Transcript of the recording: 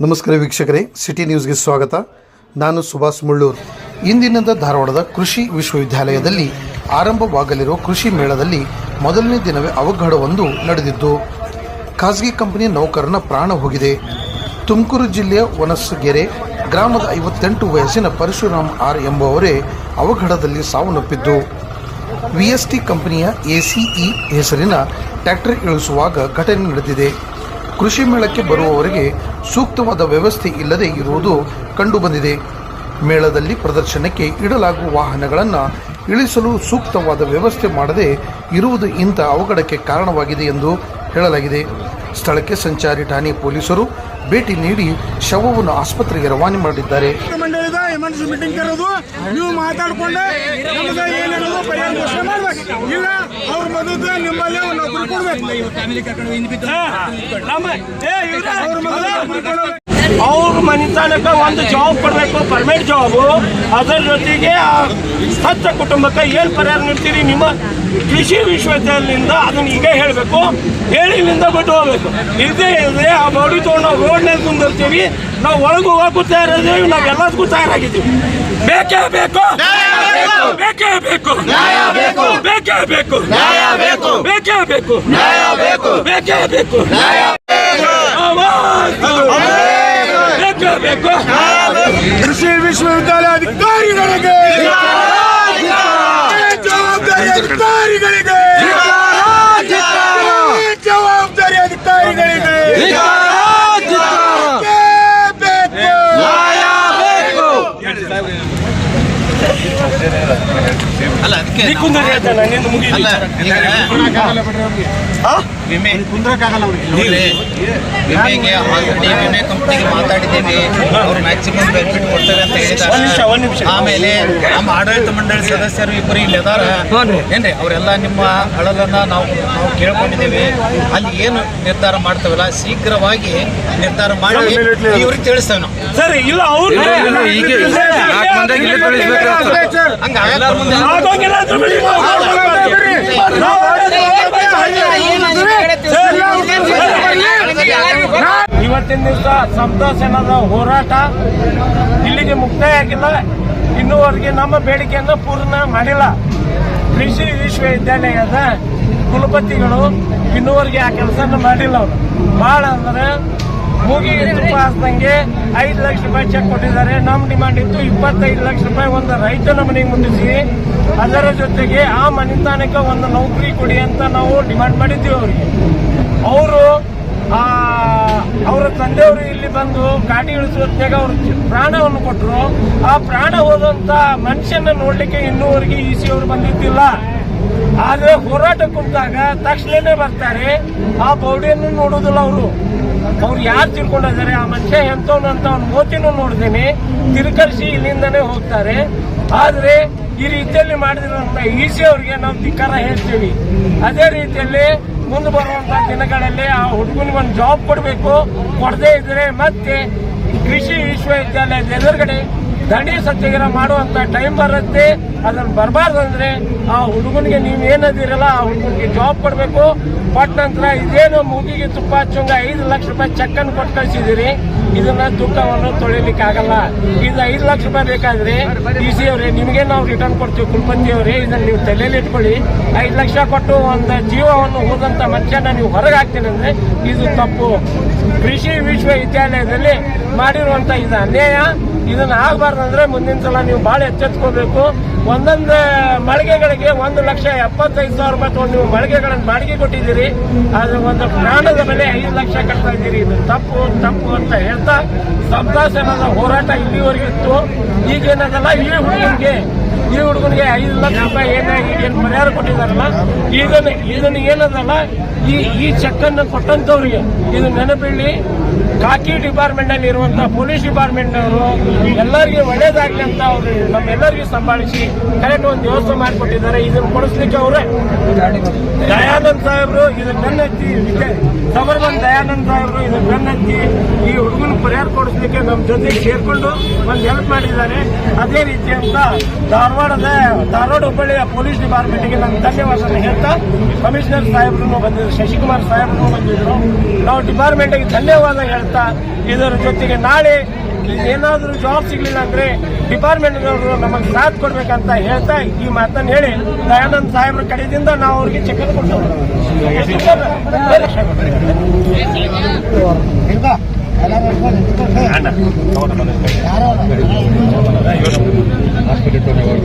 ನಮಸ್ಕಾರ ವೀಕ್ಷಕರೇ, ಸಿಟಿ ನ್ಯೂಸ್ಗೆ ಸ್ವಾಗತ. ನಾನು ಸುಭಾಷ್ ಮುಳ್ಳೂರು. ಇಂದಿನಿಂದ ಧಾರವಾಡದ ಕೃಷಿ ವಿಶ್ವವಿದ್ಯಾಲಯದಲ್ಲಿ ಆರಂಭವಾಗಲಿರುವ ಕೃಷಿ ಮೇಳದಲ್ಲಿ ಮೊದಲನೇ ದಿನವೇ ಅವಘಡವೊಂದು ನಡೆದಿದ್ದು ಖಾಸಗಿ ಕಂಪನಿ ನೌಕರನ ಪ್ರಾಣ ಹೋಗಿದೆ. ತುಮಕೂರು ಜಿಲ್ಲೆಯ ವನಸಗೆರೆ ಗ್ರಾಮದ 58 ವಯಸ್ಸಿನ ಪರಶುರಾಮ್ ಆರ್ ಎಂಬುವರೇ ಅವಘಡದಲ್ಲಿ ಸಾವನ್ನಪ್ಪಿದ್ದು, VST ಕಂಪನಿಯ ACE ಹೆಸರಿನ ಟ್ರ್ಯಾಕ್ಟರ್ ಇಳಿಸುವಾಗ ಘಟನೆ ನಡೆದಿದೆ. ಕೃಷಿ ಮೇಳಕ್ಕೆ ಬರುವವರಿಗೆ ಸೂಕ್ತವಾದ ವ್ಯವಸ್ಥೆ ಇಲ್ಲದೆ ಇರುವುದು ಕಂಡುಬಂದಿದೆ. ಮೇಳದಲ್ಲಿ ಪ್ರದರ್ಶನಕ್ಕೆ ಇಡಲಾಗುವ ವಾಹನಗಳನ್ನು ಇಳಿಸಲು ಸೂಕ್ತವಾದ ವ್ಯವಸ್ಥೆ ಮಾಡದೆ ಇರುವುದು ಇಂಥ ಅವಘಡಕ್ಕೆ ಕಾರಣವಾಗಿದೆ ಎಂದು ಹೇಳಲಾಗಿದೆ. ಸ್ಥಳಕ್ಕೆ ಸಂಚಾರಿ ಠಾಣೆ ಪೊಲೀಸರು ಭೇಟಿ ನೀಡಿ ಶವವನ್ನು ಆಸ್ಪತ್ರೆಗೆ ರವಾನೆ ಮಾಡಿದ್ದಾರೆ. ಮೀಟಿಂಗ್ ಕರೆದು ನೀವು ಮಾತಾಡ್ಕೊಂಡೆ ಇಲ್ಲ ಅವ್ರ ಮದುವೆ ನಿಮ್ಮಲ್ಲೇ ನೌಕರಿ ಕೊಡ್ಬೇಕು. ಅವ್ರ ಮನೆತನಕ್ಕೆ ಒಂದು ಜಾಬ್ ಕೊಡಬೇಕು, ಪರ್ಮನೆಂಟ್ ಜಾಬು. ಅದರ ಜೊತೆಗೆ ಸತ್ತ ಕುಟುಂಬಕ್ಕೆ ಏನು ಪರಿಹಾರ ನೀಡ್ತೀರಿ ನಿಮ್ಮ ಕೃಷಿ ವಿಶ್ವವಿದ್ಯಾಲಯದಿಂದ ಅದನ್ನ ಈಗ ಹೇಳಬೇಕು, ಹೇಳಿನಿಂದ ಬಿಟ್ಟು ಹೋಗ್ಬೇಕು. ಇಲ್ಲದೆ ಇಲ್ಲದೆ ಆ ಬಾಡಿ ತೊಗೊಂಡು ನಾವು ರೋಡ್ನಲ್ಲಿ ಕುಂದಿರ್ತೀವಿ, ನಾವು ಒಳಗೆ ಹೋಗಕ್ಕೂ ತಯಾರಿದ್ದೀವಿ, ನಾವು ಎಲ್ಲದಕ್ಕೂ ತಯಾರಾಗಿದ್ದೀವಿ. ಬೇಕೇ ಬೇಕು, ಬೇಕೇ ಬೇಕು, ಬೇಕೇ ಬೇಕು, ಬೇಕೇ ಬೇಕು, ಬೇಕೇ ಬೇಕು, ಕೃಷಿ ವಿಶ್ವವಿದ್ಯಾಲಯ ಅಧಿಕಾರಿಗಳಿಗೆ, ಜವಾಬ್ದಾರಿ ಅಧಿಕಾರಿಗಳಿಗೆ, ಜವಾಬ್ದಾರಿ ಅಧಿಕಾರಿಗಳಿಗೆ ಅಲ್ಲ ಅದಕ್ಕೆ ವಿಮೆಗೆ ಆಲ್ರೆಡಿ ವಿಮೆ ಕಂಪ್ನಿಗೆ ಮಾತಾಡಿದ್ದೇವೆ, ಅವ್ರು ಮ್ಯಾಕ್ಸಿಮಮ್ ಬೆನಿಫಿಟ್ ಕೊಡ್ತೇವೆ ಅಂತ ಹೇಳಿದ್ದಾರೆ. ಆಮೇಲೆ ನಮ್ಮ ಆಡಳಿತ ಮಂಡಳಿ ಸದಸ್ಯರು ಇಬ್ಬರು ಇಲ್ಲಿ ಅದಾರ ಏನ್ರಿ, ಅವರೆಲ್ಲ ನಿಮ್ಮ ಅಳಲನ್ನ ನಾವು ಕೇಳ್ಕೊಂಡಿದ್ದೇವೆ. ಅಲ್ಲಿ ಏನು ನಿರ್ಧಾರ ಮಾಡ್ತೇವಲ್ಲ ಶೀಘ್ರವಾಗಿ ನಿರ್ಧಾರ ಮಾಡಿ ಇವ್ರಿಗೆ ತಿಳಿಸ್ತೇವೆ ನಾವು. ಸರಿ ಇಲ್ಲ ಅವ್ರು ಇವತ್ತಿನ ದಿವಸ ಶಬ್ದ ಸೇನಾದ ಹೋರಾಟ ಇಲ್ಲಿಗೆ ಮುಕ್ತಾಯ ಆಗಿಲ್ಲ. ಇನ್ನೂವರೆಗೆ ನಮ್ಮ ಬೇಡಿಕೆಯನ್ನು ಪೂರ್ಣ ಮಾಡಿಲ್ಲ. ಕೃಷಿ ವಿಶ್ವವಿದ್ಯಾಲಯದ ಕುಲಪತಿಗಳು ಇನ್ನೂವರೆಗೆ ಆ ಕೆಲಸನ ಮಾಡಿಲ್ಲ. ಅವರು ಭಾಳ ಅಂದ್ರೆ ಮೂಗಿಗೆ ತುಪ್ಪ ಹಾಸ್ದಂಗೆ 5 ಲಕ್ಷ ರೂಪಾಯಿ ಚೆಕ್ ಕೊಟ್ಟಿದ್ದಾರೆ. ನಮ್ಮ ಡಿಮಾಂಡ್ ಇತ್ತು 25 ಲಕ್ಷ ರೂಪಾಯಿ ಒಂದು ರೈತನ ಮನೆಗೆ ಮುಟ್ಟಿಸಿ, ಅದರ ಜೊತೆಗೆ ಆ ಮನೆತನಕ್ಕೆ ಒಂದು ನೌಕರಿ ಕೊಡಿ ಅಂತ ನಾವು ಡಿಮಾಂಡ್ ಮಾಡಿದ್ದೀವಿ ಅವರಿಗೆ. ಅವರು ಅವರ ತಂದೆಯವರು ಇಲ್ಲಿ ಬಂದು ಗಾಡಿ ಇಳಿಸುವಾಗ ಅವ್ರ ಪ್ರಾಣವನ್ನು ಕೊಟ್ಟರು. ಆ ಪ್ರಾಣ ಹೋದಂತ ಮನುಷ್ಯನ ನೋಡ್ಲಿಕ್ಕೆ ಇನ್ನೂವರೆಗೆ EC ಅವರು ಬಂದಿದ್ದಿಲ್ಲ. ಆದ್ರೆ ಹೋರಾಟ ಕುಂತಾಗ ತಕ್ಷಣನೇ ಬರ್ತಾರೆ, ಆ ಬೌಡಿಯನ್ನು ನೋಡೋದಿಲ್ಲ. ಅವ್ರು ಯಾರು ತಿಳ್ಕೊಂಡಿದ್ದಾರೆ, ಆ ಮನುಷ್ಯ ಎಂತವನು ಅಂತ ಅವ್ನ ಮೋತಿನೂ ನೋಡ್ದೇನೆ ತಿರುಕರಿಸಿ ಇಲ್ಲಿಂದನೇ ಹೋಗ್ತಾರೆ. ಆದ್ರೆ ಈ ರೀತಿಯಲ್ಲಿ ಮಾಡಿದಿರುವಂತ EC ಅವರಿಗೆ ನಾವು ಧಿಕ್ಕಾರ ಹೇಳ್ತೀವಿ. ಅದೇ ರೀತಿಯಲ್ಲಿ ಮುಂದೆ ಬರುವಂತಹ ದಿನಗಳಲ್ಲಿ ಆ ಹುಡುಗನಿಗೆ ಒಂದು ಜಾಬ್ ಕೊಡಬೇಕು. ಕೊಡದೇ ಇದ್ರೆ ಮತ್ತೆ ಕೃಷಿ ವಿಶ್ವವಿದ್ಯಾಲಯದ ಎದುರುಗಡೆ ದಂಡಿ ಸತ್ಯಾಗ್ರಹ ಮಾಡುವಂತ ಟೈಮ್ ಬರುತ್ತೆ. ಅದನ್ನ ಬರಬಾರ್ದು ಅಂದ್ರೆ ಆ ಹುಡುಗನಿಗೆ ನೀವೇನದಿರಲ್ಲ ಆ ಹುಡುಗನಿಗೆ ಜಾಬ್ ಕೊಡಬೇಕು. ಕೊಟ್ಟ ನಂತರ ಇದೇನು ಮೂಗಿಗೆ ತುಪ್ಪ ಹಚ್ಚುಂಗ 5 ಲಕ್ಷ ರೂಪಾಯಿ ಚೆಕ್ ಅನ್ನು ಕೊಟ್ಟು ಕಳಿಸಿದಿರಿ, ಇದನ್ನ ದುಃಖವನ್ನು ತೊಳಿಲಿಕ್ಕೆ ಆಗಲ್ಲ. ಇದು 5 ಲಕ್ಷ ರೂಪಾಯಿ ಬೇಕಾದ್ರೆ EC ಅವರೇ ನಿಮಗೆ ನಾವು ರಿಟರ್ನ್ ಕೊಡ್ತೀವಿ. ಕುಲಪತಿ ಅವರೇ ಇದನ್ನ ನೀವು ತಲೆಯಲ್ಲಿ ಇಟ್ಕೊಳ್ಳಿ. 5 ಲಕ್ಷ ಕೊಟ್ಟು ಒಂದು ಜೀವವನ್ನು ಹೋದಂತ ಮನುಷ್ಯನ ನೀವು ಹೊರಗೆ ಹಾಕ್ತೀನಿ ಅಂದ್ರೆ ಇದು ತಪ್ಪು. ಕೃಷಿ ವಿಶ್ವವಿದ್ಯಾಲಯದಲ್ಲಿ ಮಾಡಿರುವಂತ ಇದು ಅನ್ಯಾಯ. ಇದನ್ನ ಆಗಬಾರ್ದಂದ್ರೆ ಮುಂದಿನ ಸಲ ನೀವು ಬಹಳ ಎಚ್ಚೆತ್ಕೋಬೇಕು. ಒಂದೊಂದು ಮಳಿಗೆಗಳಿಗೆ 1,75,000 ರೂಪಾಯಿ ತಗೊಂಡು ನೀವು ಮಳಿಗೆಗಳನ್ನು ಬಾಡಿಗೆ ಕೊಟ್ಟಿದ್ದೀರಿ. ಅದು ಒಂದು ಪ್ರಾಣದ ಬೆಲೆ 5 ಲಕ್ಷ ಕಟ್ತಾ ಇದ್ದೀರಿ. ಇದು ತಪ್ಪು ತಪ್ಪು ಅಂತ ಹೇಳ್ತಾ ಶಬ್ದಾಸನದ ಹೋರಾಟ ಇಲ್ಲಿವರೆಗೂ ಇತ್ತು. ಈಗೇನದಲ್ಲ ಈ ಹುಡುಗನಿಗೆ 5 ಲಕ್ಷ ರೂಪಾಯಿ ಏನು ಪರಿಹಾರ ಕೊಟ್ಟಿದ್ದಾರಲ್ಲ, ಇದನ್ನು ಏನದಲ್ಲ ಈ ಚೆಕ್ ಅನ್ನು ಕೊಟ್ಟಂತವ್ರಿಗೆ ಇದು ನೆನಪಿಲ್ಲಿ. ಖಾಕಿ ಡಿಪಾರ್ಟ್ಮೆಂಟ್ ನಲ್ಲಿ ಇರುವಂತಹ ಪೊಲೀಸ್ ಡಿಪಾರ್ಟ್ಮೆಂಟ್ ಅವರು ಎಲ್ಲರಿಗೂ ಒಳ್ಳೇದಾಗ್ಲಿ ಅಂತ ಅವರು ನಮ್ಮೆಲ್ಲರಿಗೂ ಸಂಭಾಳಿಸಿ ಕರೆಕ್ಟ್ ಒಂದು ವ್ಯವಸ್ಥೆ ಮಾಡಿಕೊಟ್ಟಿದ್ದಾರೆ. ಇದನ್ನು ಕೊಡಿಸ್ಲಿಕ್ಕೆ ಅವರೇ ದಯಾನಂದ್ ಸಾಹೇಬರು ಇದನ್ನ ಬೆನ್ನತ್ತಿ, ಸಮರ್ಬನ್ ದಯಾನಂದ್ ಸಾಹೇಬರು ಇದನ್ನ ಬೆನ್ನತ್ತಿ ಈ ಹುಡುಗನ ಪರಿಹಾರ ಕೊಡಿಸ್ಲಿಕ್ಕೆ ನಮ್ಮ ಜೊತೆ ಸೇರ್ಕೊಂಡು ಒಂದು ಹೆಲ್ಪ್ ಮಾಡಿದ್ದಾರೆ. ಅದೇ ರೀತಿ ಅಂತ ಧಾರವಾಡ ಹುಬ್ಬಳ್ಳಿಯ ಪೊಲೀಸ್ ಡಿಪಾರ್ಟ್ಮೆಂಟ್ಗೆ ನಾನು ಧನ್ಯವಾದ ಹೇಳ್ತಾ ಕಮಿಷನರ್ ಸಾಹೇಬ್ರು ಬಂದಿದ್ರು, ಶಶಿಕುಮಾರ್ ಸಾಹೇಬ್ರು ಬಂದಿದ್ರು. ನಾವು ಡಿಪಾರ್ಟ್ಮೆಂಟ್ಗೆ ಧನ್ಯವಾದ ಹೇಳ್ತಾ ಇದರ ಜೊತೆಗೆ ನಾಳೆ ಏನಾದರೂ ಜಾಬ್ ಸಿಗ್ಲಿಲ್ಲ ಅಂದ್ರೆ ಡಿಪಾರ್ಟ್ಮೆಂಟ್ನವರು ನಮಗೆ ಸಾಥ್ ಕೊಡ್ಬೇಕಂತ ಹೇಳ್ತಾ ಈ ಮಾತನ್ನು ಹೇಳಿ ದಯಾನಂದ್ ಸಾಹೇಬ್ರ ಕಡೆಯಿಂದ ನಾವು ಅವ್ರಿಗೆ ಚೆಕ್ ಕೊಡ್ತೇವೆ.